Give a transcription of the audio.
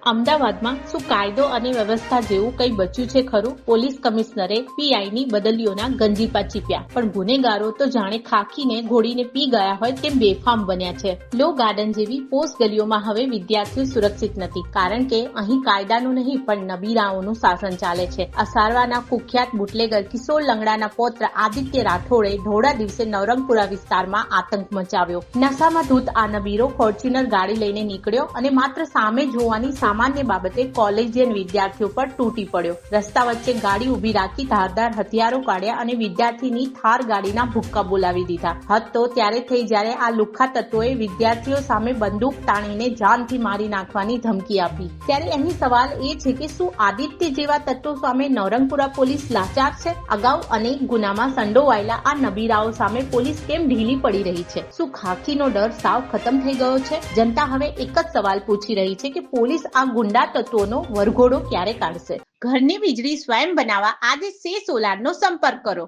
અમદાવાદમાં શું કાયદો અને વ્યવસ્થા જેવું કંઈ બચ્યું છે ખરું? પોલીસ કમિશનરે પીઆઈની બદલીઓના ગંજીપા ચીપ્યા, પણ ગુનેગારો તો જાણે ખાખીને ઘોડીને પી ગયા હોય તેમ બેફામ બન્યા છે. લો ગાર્ડન જેવી પોસ્ટ ગલીઓમાં હવે વિદ્યાર્થીઓ સુરક્ષિત નથી, કારણ કે અહીં કાયદાનું નહીં પણ નબીરાઓનું શાસન ચાલે છે. અસારવાના કુખ્યાત બુટલેગર કિશોર લંગડાના પૌત્ર આદિત્ય રાઠોડે ધોળા દિવસે નવરંગપુરા વિસ્તારમાં આતંક મચાવ્યો. નશામાં ધૂત આ નબીરો ફોર્ચ્યુનર ગાડી લઈને નીકળ્યો અને માત્ર સામે જોવાની સામાન્ય બાબતે કોલેજિયન વિદ્યાર્થીઓ પર તૂટી પડ્યો. રસ્તા વચ્ચે ગાડી ઉભી રાખી ધારદાર હથિયારો કાઢ્યા અને વિદ્યાર્થીની થાર ગાડીના ભુક્કા બોલાવી દીધા. હદ તો ત્યારે થઈ જ્યારે આ લુખ્ખા તત્વોએ વિદ્યાર્થીઓ સામે બંદૂક તાણીને જાનથી મારી નાખવાની ધમકી આપી. ત્યારે અહીં સવાલ એ છે કે શું આદિત્ય જેવા તત્વો સામે નવરંગપુરા પોલીસ લાચાર છે? અગાઉ અનેક ગુનામાં સંડોવાયેલા આ નબીરાઓ સામે પોલીસ કેમ ઢીલી પડી રહી છે? શું ખાખીનો ડર સાવ ખતમ થઈ ગયો છે? જનતા હવે એક જ સવાલ પૂછી રહી છે કે પોલીસ આ ગુંડા તત્વોનો વરઘોડો ક્યારે કાઢશે? ઘરની વીજળી સ્વયં બનાવવા આજે સે સોલારનો સંપર્ક કરો.